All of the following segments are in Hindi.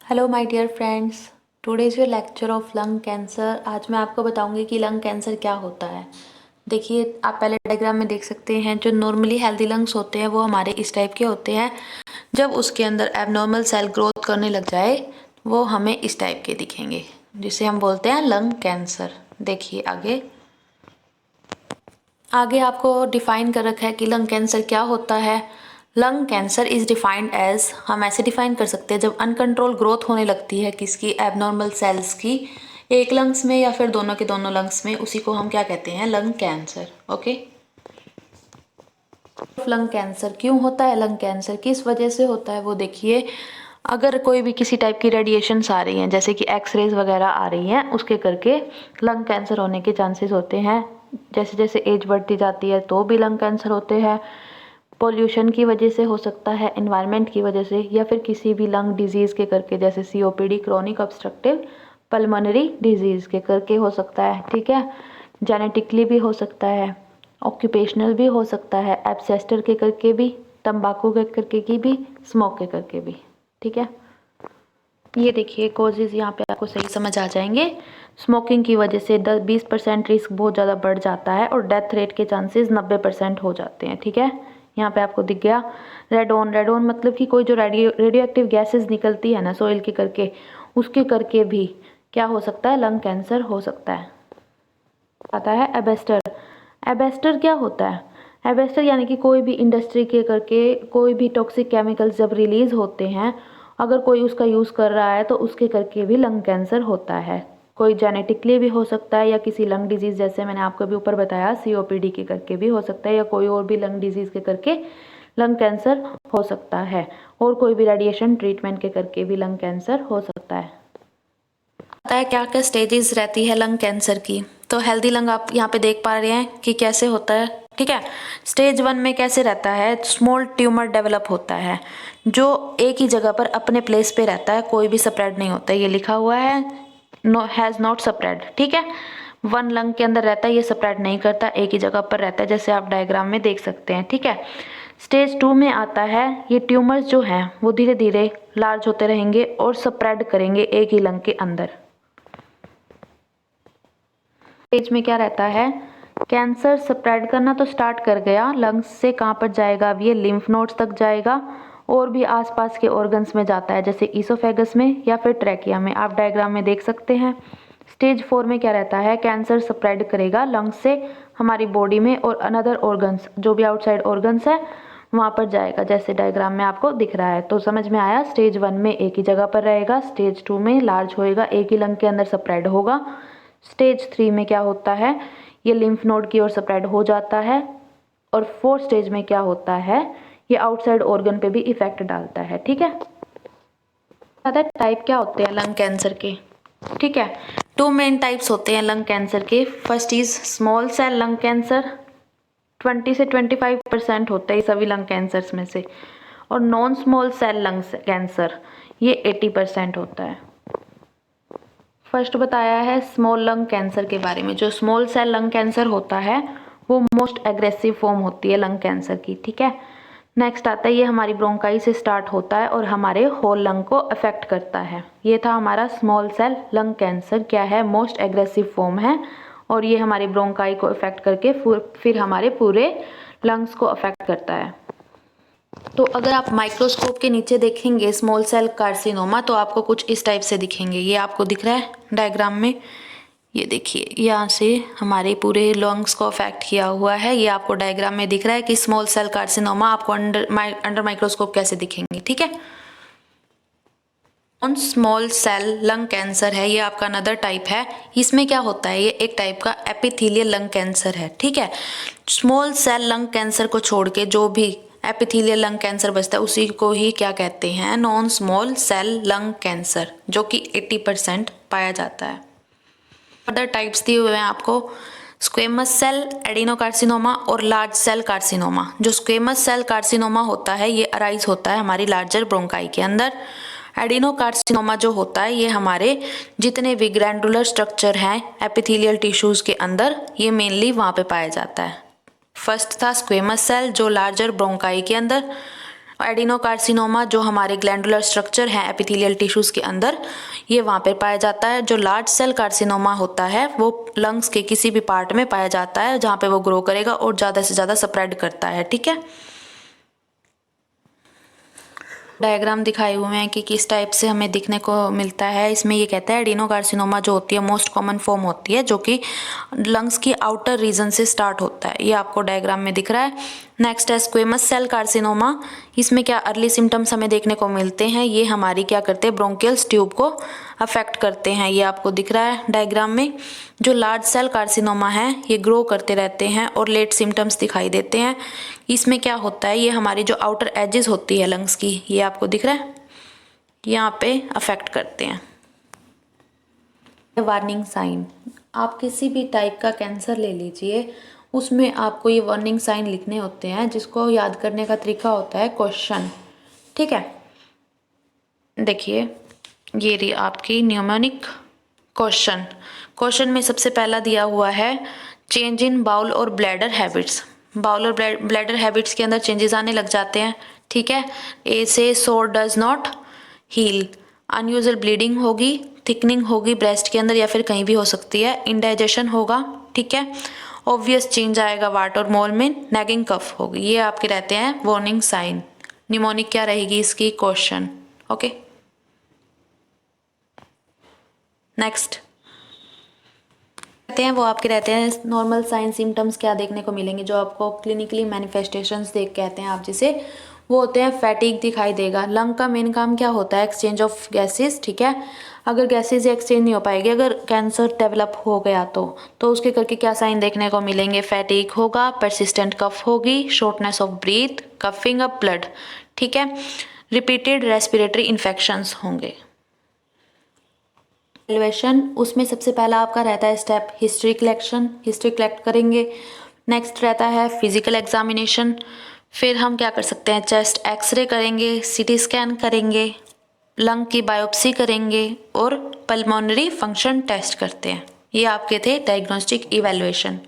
Hello my dear friends, today is your lecture of lung cancer. आज मैं आपको बताऊंगी कि लंग कैंसर क्या होता है। देखिए, आप पहले डायग्राम में देख सकते हैं, जो नॉर्मली हेल्दी लंग्स होते हैं वो हमारे इस टाइप के होते हैं। जब उसके अंदर एबनॉर्मल सेल ग्रोथ करने लग जाए वो हमें इस टाइप के दिखेंगे, जिसे हम बोलते हैं लंग कैंसर। देखिए आगे आगे आपको डिफाइन कर रखा है कि लंग कैंसर क्या होता है। Lung cancer is defined as, हम ऐसे डिफाइन कर सकते हैं, जब अनकंट्रोल ग्रोथ होने लगती है किसकी, एबनॉर्मल सेल्स की, एक लंग्स में या फिर दोनों के दोनों लंग्स में, उसी को हम क्या कहते हैं, lung cancer. Okay, lung cancer क्यों होता है, लंग कैंसर किस वजह से होता है, वो देखिए। अगर कोई भी किसी टाइप की रेडिएशंस आ रही हैं, जैसे कि एक्सरेज वगैरह आ रही हैं, उसके करके लंग कैंसर होने के चांसेस होते हैं। जैसे जैसे एज बढ़ती जाती है तो भी लंग कैंसर होते हैं। पोल्यूशन की वजह से हो सकता है, एनवायरनमेंट की वजह से, या फिर किसी भी लंग डिजीज़ के करके, जैसे COPD, chronic obstructive pulmonary disease के करके हो सकता है। ठीक है, जेनेटिकली भी हो सकता है, ऑक्यूपेशनल भी हो सकता है, एब्सेस्टर के करके भी, तंबाकू के करके की भी, स्मोक के करके भी। ठीक है, ये देखिए कॉजेज़ यहाँ पे आपको सही समझ आ जाएंगे। स्मोकिंग की वजह से 10-20% रिस्क बहुत ज़्यादा बढ़ जाता है और डेथ रेट के चांसेस 90% हो जाते हैं। ठीक है, यहाँ पे आपको दिख गया रेडोन। रेडोन मतलब कि कोई जो रेडियो एक्टिव गैसेज निकलती है ना सोइल के करके, उसके करके भी क्या हो सकता है, लंग कैंसर हो सकता है। आता है एबेस्टर। एबेस्टर क्या होता है, एबेस्टर यानी कि कोई भी इंडस्ट्री के करके कोई भी टॉक्सिक केमिकल्स जब रिलीज होते हैं, अगर कोई उसका यूज़ कर रहा है तो उसके करके भी लंग कैंसर होता है। कोई जेनेटिकली भी हो सकता है, या किसी लंग डिजीज़, जैसे मैंने आपको अभी ऊपर बताया सीओपीडी के करके भी हो सकता है, या कोई और भी लंग डिजीज़ के करके लंग कैंसर हो सकता है, और कोई भी रेडिएशन ट्रीटमेंट के करके भी लंग कैंसर हो सकता है। पता है क्या क्या स्टेजेस रहती है लंग कैंसर की। तो हेल्दी लंग आप यहाँ पे देख पा रहे हैं कि कैसे होता है। ठीक है, स्टेज 1 में कैसे रहता है, स्मॉल ट्यूमर डेवलप होता है, जो एक ही जगह पर अपने प्लेस पे रहता है, कोई भी स्प्रेड नहीं होता है। ये लिखा हुआ है, नो हैज़ नॉट स्प्रेड। ठीक है, 1 लंग के अंदर रहता है, ये स्प्रेड नहीं करता, एक ही जगह पर रहता है, जैसे आप डायग्राम में देख सकते हैं। ठीक है, स्टेज 2 में आता है, ये ट्यूमर्स जो हैं वो धीरे धीरे लार्ज होते रहेंगे और स्प्रेड करेंगे एक ही लंग के अंदर। स्टेज में क्या रहता है, कैंसर स्प्रेड करना तो स्टार्ट कर गया, लंग्स से कहाँ पर जाएगा, अब ये लिम्फ नोड्स तक जाएगा और भी आसपास के ऑर्गन्स में जाता है, जैसे ईसोफेगस में या फिर ट्रैकिया में, आप डायग्राम में देख सकते हैं। स्टेज 4 में क्या रहता है, कैंसर स्प्रेड करेगा लंग्स से हमारी बॉडी में और अनदर ऑर्गन्स, जो भी आउटसाइड ऑर्गन्स है वहाँ पर जाएगा, जैसे डायग्राम में आपको दिख रहा है। तो समझ में आया, स्टेज 1 में एक ही जगह पर रहेगा, स्टेज 2 में लार्ज होएगा, एक ही लंग के अंदर स्प्रेड होगा। स्टेज 3 में क्या होता है, ये लिम्फ नोड की ओर स्प्रेड हो जाता है। और 4th स्टेज में क्या होता है, ये आउटसाइड ऑर्गन पे भी इफेक्ट डालता है। ठीक है, टाइप क्या होते हैं लंग कैंसर के। ठीक है, 2 मेन टाइप्स होते हैं लंग कैंसर के। First is small cell lung cancer, 20 से 25% होता है सभी लंग कैंसर्स में से, और non small cell lung cancer, ये 80% होता है। फर्स्ट बताया है स्मॉल लंग कैंसर के बारे में। जो स्मॉल सेल लंग कैंसर होता है वो मोस्ट एग्रेसिव फॉर्म होती है लंग कैंसर की। ठीक है, नेक्स्ट आता है, ये हमारी ब्रोंकाई से स्टार्ट होता है और हमारे होल लंग को अफेक्ट करता है। ये था हमारा स्मॉल सेल लंग कैंसर, क्या है, मोस्ट एग्रेसिव फॉर्म है, और ये हमारी ब्रोंकाई को अफेक्ट करके फिर हमारे पूरे लंग्स को अफेक्ट करता है। तो अगर आप माइक्रोस्कोप के नीचे देखेंगे स्मॉल सेल कार्सिनोमा, तो आपको कुछ इस टाइप से दिखेंगे। ये आपको दिख रहा है डायग्राम में, ये देखिए यहाँ से हमारे पूरे लंग्स को अफेक्ट किया हुआ है। ये आपको डायग्राम में दिख रहा है कि स्मॉल सेल कार्सिनोमा आपको अंडर माइक्रोस्कोप कैसे दिखेंगे। ठीक है, non small cell lung cancer है, ये आपका अनदर टाइप है। इसमें क्या होता है, ये एक टाइप का एपिथेलियल लंग कैंसर है। ठीक है, स्मॉल सेल लंग कैंसर को छोड़ के जो भी एपिथेलियल लंग कैंसर बचता है उसी को ही क्या कहते हैं, non small cell lung cancer, जो कि 80% पाया जाता है। अदर टाइप्स दिए हुए हैं आपको, स्क्वेमस सेल एडिनोकार्सिनोमा और लार्ज सेल कार्सिनोमा। जो स्क्वेमस सेल कार्सिनोमा होता है ये अराइज होता है हमारी लार्जर ब्रोंकाई के अंदर। एडिनोकार्सिनोमा जो होता है ये हमारे जितने भी ग्रैंडुलर स्ट्रक्चर हैं एपिथेलियल टिश्यूज के अंदर, ये मेनली वहाँ पे पाया जाता है। फर्स्ट था स्क्वेमस सेल जो लार्जर ब्रोंकाई के अंदर, एडिनोकार्सिनोमा जो हमारे ग्लैंडुलर स्ट्रक्चर है एपिथेलियल टिश्यूज़ के अंदर, ये वहाँ पे पाया जाता है। जो लार्ज सेल कार्सिनोमा होता है वो लंग्स के किसी भी पार्ट में पाया जाता है जहाँ पे वो ग्रो करेगा और ज़्यादा से ज़्यादा स्प्रेड करता है। ठीक है, डायग्राम दिखाए हुए हैं कि किस टाइप से हमें दिखने को मिलता है। इसमें ये कहता है एडिनोकार्सिनोमा जो होती है मोस्ट कॉमन फॉर्म होती है जो कि लंग्स की आउटर रीजन से स्टार्ट होता है, ये आपको डायग्राम में दिख रहा है। नेक्स्ट है स्क्वेमस सेल कार्सिनोमा। इसमें क्या अर्ली सिम्टम्स हमें देखने को मिलते हैं, ये हमारी क्या करते हैं ब्रोंकियल्स ट्यूब को अफेक्ट करते हैं, ये आपको दिख रहा है डायग्राम में। जो लार्ज सेल कार्सिनोमा है ये ग्रो करते रहते हैं और लेट सिम्टम्स दिखाई देते हैं। इसमें क्या होता है, ये हमारी जो आउटर एजेस होती है लंग्स की, ये आपको दिख रहा है, यहाँ पे अफेक्ट करते हैं। वार्निंग साइन, आप किसी भी टाइप का कैंसर ले लीजिए, उसमें आपको ये वार्निंग साइन लिखने होते हैं जिसको याद करने का तरीका होता है क्वेश्चन। ठीक है, देखिए ये रही आपकी न्यूमोनिक क्वेश्चन। क्वेश्चन में सबसे पहला दिया हुआ है चेंज इन बाउल और ब्लैडर हैबिट्स। बाउल और ब्लैडर हैबिट्स के अंदर चेंजेस आने लग जाते हैं। ठीक है, ए से sore does not heal, unusual bleeding होगी, थिकनिंग होगी ब्रेस्ट के अंदर या फिर कहीं भी हो सकती है, इंडाइजेशन होगा। ठीक है, ऑब्वियस चेंज आएगा वाट और मोल में, नैगिंग कफ होगी। ये आपके रहते हैं वार्निंग साइन। निमोनिक क्या रहेगी इसकी क्वेश्चन। ओके, नेक्स्ट कहते हैं वो आपके रहते हैं नॉर्मल साइन सिम्टम्स क्या देखने को मिलेंगे जो आपको क्लिनिकली मैनिफेस्टेशंस देख कहते हैं आप जिसे, वो होते हैं फैटिग दिखाई देगा। लंग का मेन काम क्या होता है, एक्सचेंज ऑफ गैसेस। ठीक है, अगर गैसेस एक्सचेंज नहीं हो पाएगी, अगर कैंसर डेवलप हो गया तो उसके करके क्या साइन देखने को मिलेंगे, फैटिग होगा, परसिस्टेंट कफ होगी, shortness of breath, coughing up blood. ठीक है, रिपीटेड रेस्पिरेटरी इन्फेक्शंस होंगे। एवेल्युएशन, उसमें सबसे पहला आपका रहता है step history collection, history collect करेंगे। नेक्स्ट रहता है फिजिकल एग्जामिनेशन, फिर हम क्या कर सकते हैं चेस्ट एक्सरे करेंगे, सीटी स्कैन करेंगे, लंग की बायोप्सी करेंगे और पल्मोनरी फंक्शन टेस्ट करते हैं। ये आपके थे डायग्नोस्टिक इवैल्यूएशन।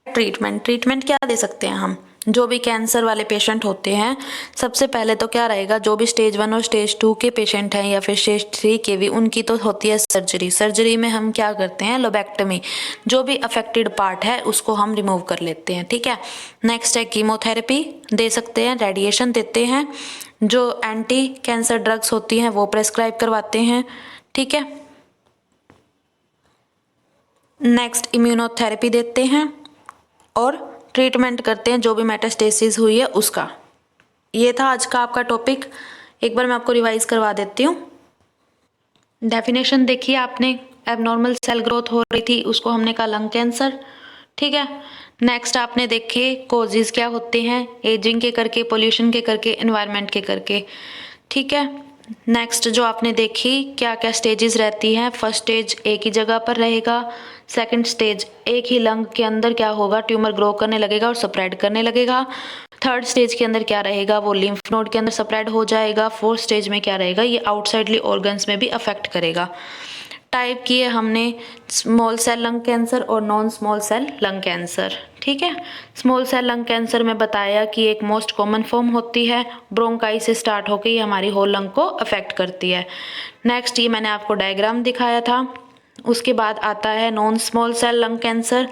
ट्रीटमेंट क्या दे सकते हैं हम, जो भी कैंसर वाले पेशेंट होते हैं सबसे पहले तो क्या रहेगा, जो भी स्टेज 1 और स्टेज 2 के पेशेंट हैं या फिर स्टेज 3 के भी, उनकी तो होती है सर्जरी। सर्जरी में हम क्या करते हैं लोबेक्टमी, जो भी अफेक्टेड पार्ट है उसको हम रिमूव कर लेते हैं। ठीक है, नेक्स्ट है कीमोथेरेपी दे सकते हैं, रेडिएशन देते हैं, जो एंटी कैंसर ड्रग्स होती हैं वो प्रेस्क्राइब करवाते हैं। ठीक है, नेक्स्ट इम्यूनोथेरेपी देते हैं और ट्रीटमेंट करते हैं जो भी मेटास्टेसिस हुई है उसका। ये था आज का आपका टॉपिक, एक बार मैं आपको रिवाइज करवा देती हूँ। डेफिनेशन देखिए आपने, एबनॉर्मल सेल ग्रोथ हो रही थी उसको हमने कहा लंग कैंसर। ठीक है, नेक्स्ट आपने देखे कोजेज क्या होते हैं, एजिंग के करके, पोल्यूशन के करके, एनवायरनमेंट के करके। ठीक है, नेक्स्ट जो आपने देखी क्या क्या स्टेजेस रहती हैं, फर्स्ट स्टेज एक ही जगह पर रहेगा, सेकंड स्टेज एक ही लंग के अंदर क्या होगा ट्यूमर ग्रो करने लगेगा और स्प्रेड करने लगेगा, थर्ड स्टेज के अंदर क्या रहेगा वो लिम्फ नोड के अंदर स्प्रेड हो जाएगा, फोर्थ स्टेज में क्या रहेगा ये आउटसाइडली ऑर्गन्स में भी अफेक्ट करेगा। टाइप किए हमने स्मॉल सेल लंग कैंसर और non small cell lung cancer. ठीक है, स्मॉल सेल लंग कैंसर में बताया कि एक मोस्ट कॉमन फॉर्म होती है, ब्रोंकाई से स्टार्ट होकर ये हमारी होल लंग को अफेक्ट करती है। नेक्स्ट ये मैंने आपको डायग्राम दिखाया था। उसके बाद आता है non small cell lung cancer,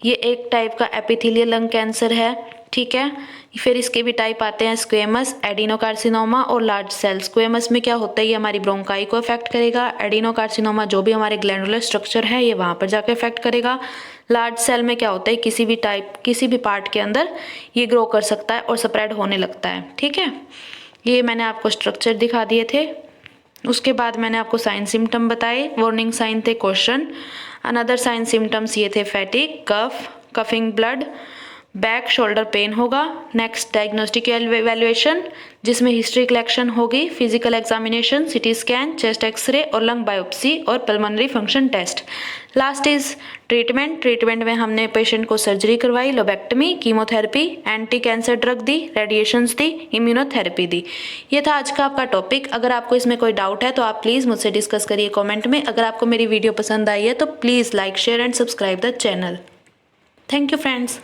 ये एक टाइप का एपिथेलियल लंग कैंसर है। ठीक है, फिर इसके भी टाइप आते हैं स्क्वेमस, एडिनोकार्सिनोमा और लार्ज सेल। स्क्वेमस में क्या होता है ये हमारी ब्रोंकाई को अफेक्ट करेगा, एडिनोकार्सिनोमा जो भी हमारे ग्लैंडुलर स्ट्रक्चर है ये वहाँ पर जाकर अफेक्ट करेगा। लार्ज सेल में क्या होता है किसी भी पार्ट के अंदर ये ग्रो कर सकता है और स्प्रेड होने लगता है। ठीक है, ये मैंने आपको स्ट्रक्चर दिखा दिए थे। उसके बाद मैंने आपको साइन सिम्टम बताए, वार्निंग साइन थे क्वेश्चन, अनदर साइन सिम्टम्स ये थे fatigue, cough, coughing blood, back shoulder pain होगा। नेक्स्ट डायग्नोस्टिक एवेल्युएशन जिसमें हिस्ट्री कलेक्शन होगी, physical examination, CT scan, chest X-ray और लंग बायोप्सी और pulmonary function test. Last is treatment में हमने पेशेंट को सर्जरी करवाई, lobectomy, chemotherapy, anti cancer drug दी, रेडिएशंस दी, इम्यूनोथेरेपी दी। ये था आज का आपका टॉपिक। अगर आपको इसमें कोई डाउट है तो आप प्लीज़ मुझसे डिस्कस करिए कमेंट में। अगर आपको मेरी वीडियो पसंद आई है तो please like, share and subscribe the channel. Thank you friends.